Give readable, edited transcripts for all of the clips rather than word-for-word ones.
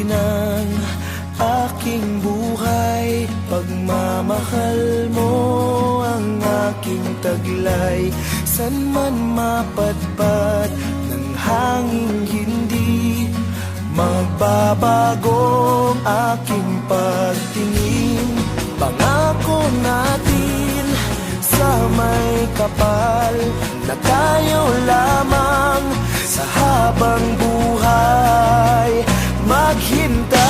ng aking buhay. Pagmamahal mo ang aking taglay. San man mapadpad ng hangin, hindi magbabago ang aking pagtingin. Pangako natin sa may kapal na tayo lamang sa habang buhay maghintay.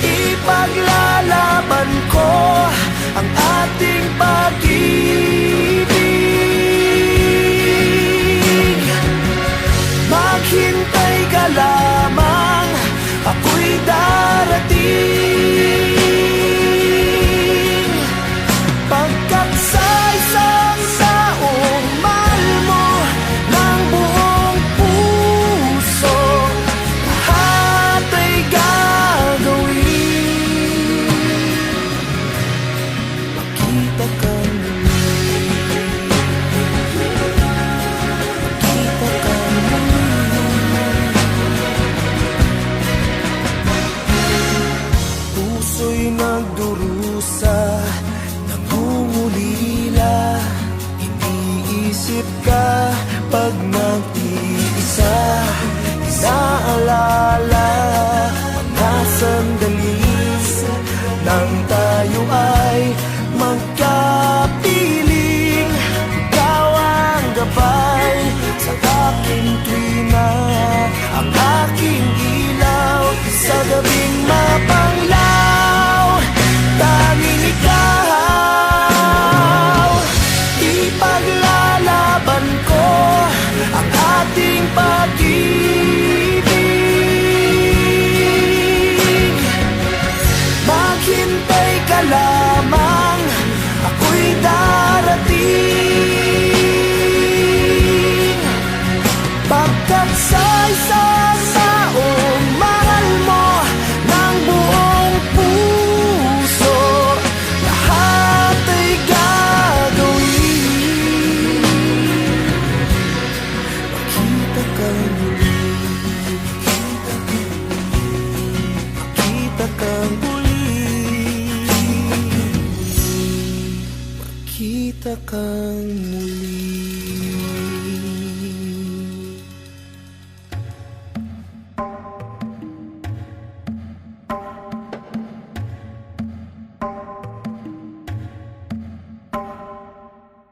Ipaglalaban ko ang ating pag-ibig. Maghintay ka lamang, ako'y darating. Pagkat sa isang taong mahal mo ng buong puso, lahat ay gagawin. Makita kang muli, makita kang muli. Puso'y nagdurusa, nangungulila. Iniisip ka pag nag-iisa. Inaalala mga sandali nang tayo ay magkapiling. Ikaw ang gabay sa aking tuwina, ang aking ilaw sa gabing mapanglaw. Tanging ikaw, ipaglalaban ko ang ating pag-ibig. Maghintay ka lamang, ako'y darating. Pagkat sa isang taong mahal mo ng buong puso, lahat ay gagawin. Makita kang muli, makita kang muli, makita kang muli.